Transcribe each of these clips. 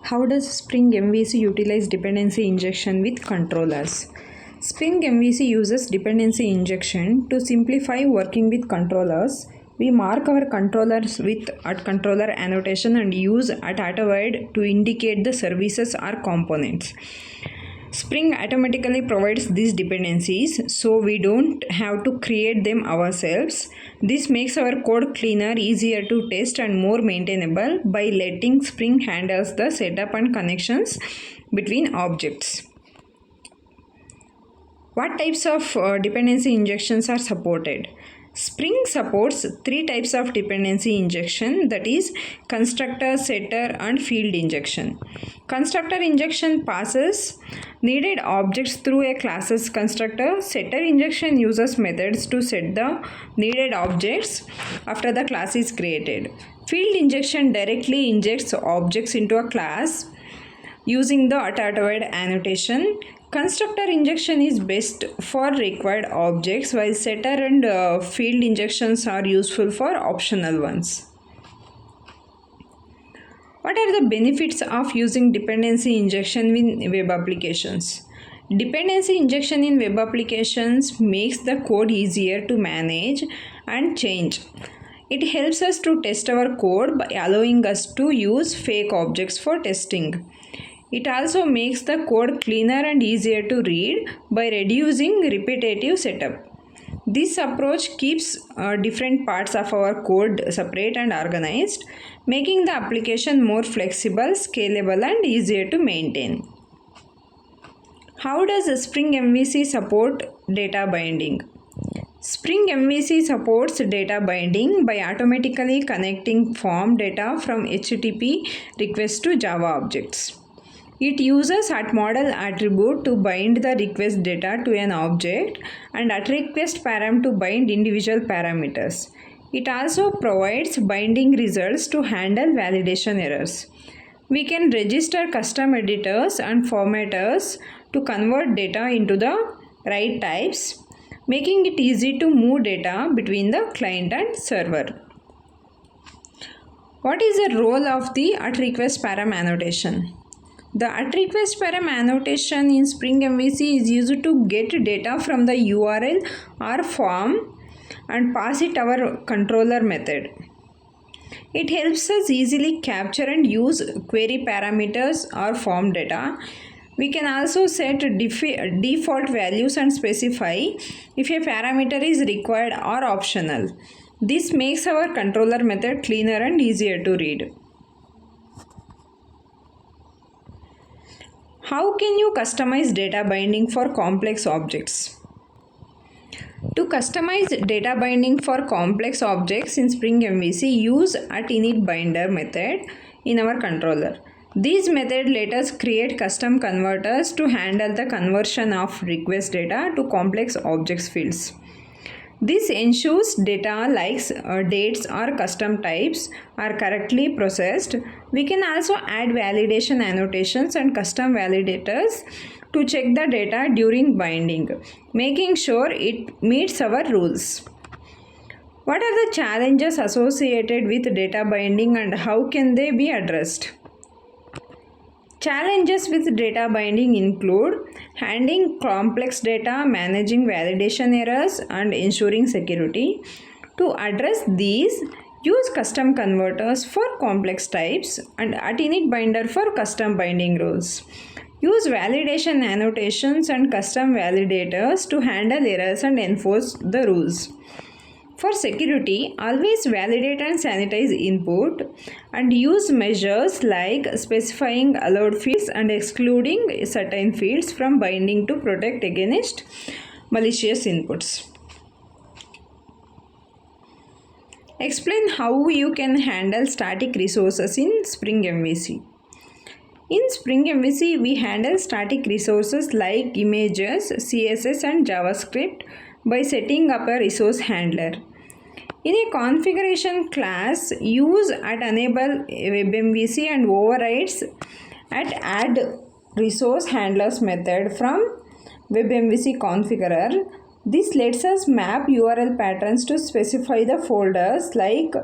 How does Spring MVC utilize dependency injection with controllers? Spring MVC uses dependency injection to simplify working with controllers. We mark our controllers with @controller annotation and use @autovoid to indicate the services or components. Spring automatically provides these dependencies, so we don't have to create them ourselves. This makes our code cleaner, easier to test, and more maintainable by letting Spring handles the setup and connections between objects. What types of dependency injections are supported? Spring supports 3 types of dependency injection, that is constructor, setter, and field injection. Constructor injection passes needed objects through a class's constructor. Setter injection uses methods to set the needed objects after the class is created. Field injection directly injects objects into a class using the @autovoid annotation. Constructor injection is best for required objects, while setter and field injections are useful for optional ones. What are the benefits of using dependency injection in web applications? Dependency injection in web applications makes the code easier to manage and change. It helps us to test our code by allowing us to use fake objects for testing. It also makes the code cleaner and easier to read by reducing repetitive setup. This approach keeps different parts of our code separate and organized, making the application more flexible, scalable, and easier to maintain. How does Spring MVC support data binding? Spring MVC supports data binding by automatically connecting form data from HTTP requests to Java objects. It uses @model attribute to bind the request data to an object and @request param to bind individual parameters. It also provides binding results to handle validation errors. We can register custom editors and formatters to convert data into the right types, making it easy to move data between the client and server. What is the role of the @request param annotation? The @request param annotation in Spring MVC is used to get data from the URL or form and pass it our controller method. It helps us easily capture and use query parameters or form data. We can also set default values and specify if a parameter is required or optional. This makes our controller method cleaner and easier to read. How can you customize data binding for complex objects? To customize data binding for complex objects in Spring MVC, use @initBinder method in our controller. This method lets us create custom converters to handle the conversion of request data to complex objects fields. This ensures data like dates or custom types are correctly processed. We can also add validation annotations and custom validators to check the data during binding, making sure it meets our rules. What are the challenges associated with data binding and how can they be addressed? Challenges with data binding include handling complex data, managing validation errors, and ensuring security. To address these, use custom converters for complex types and @initBinder for custom binding rules. Use validation annotations and custom validators to handle errors and enforce the rules. For security, always validate and sanitize input and use measures like specifying allowed fields and excluding certain fields from binding to protect against malicious inputs. Explain how you can handle static resources in Spring MVC. In Spring MVC, we handle static resources like images, CSS, and JavaScript by setting up a resource handler. In a configuration class, use @enable webMVC and overrides @add resource handlers method from webMVC configurer. This lets us map URL patterns to specify the folders like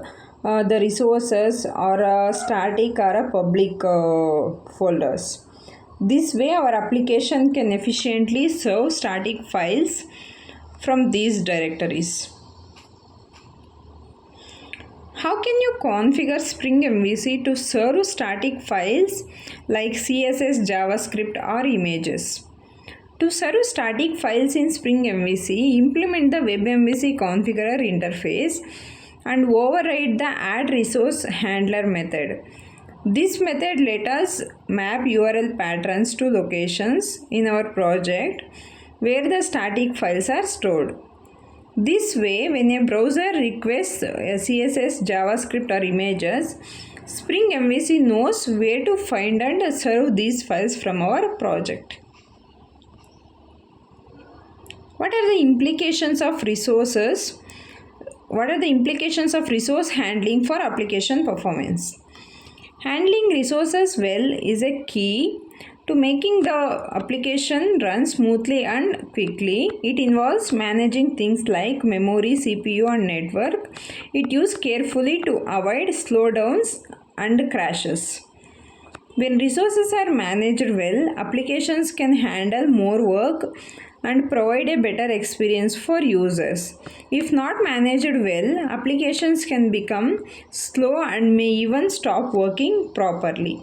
the resources are a static or a public folders. This way, our application can efficiently serve static files from these directories. How can you configure Spring MVC to serve static files like CSS, JavaScript, or images? To serve static files in Spring MVC, implement the Web MVC configurer interface and override the add resource handler method. This method let us map URL patterns to locations in our project where the static files are stored. This way, when a browser requests CSS, JavaScript, or images, Spring MVC knows where to find and serve these files from our project. What are the implications of resources? What are the implications of resource handling for application performance? Handling resources well is a key to making the application run smoothly and quickly. It involves managing things like memory, CPU, and network. It used carefully to avoid slowdowns and crashes. When resources are managed well, applications can handle more work and provide a better experience for users. If not managed well, applications can become slow and may even stop working properly.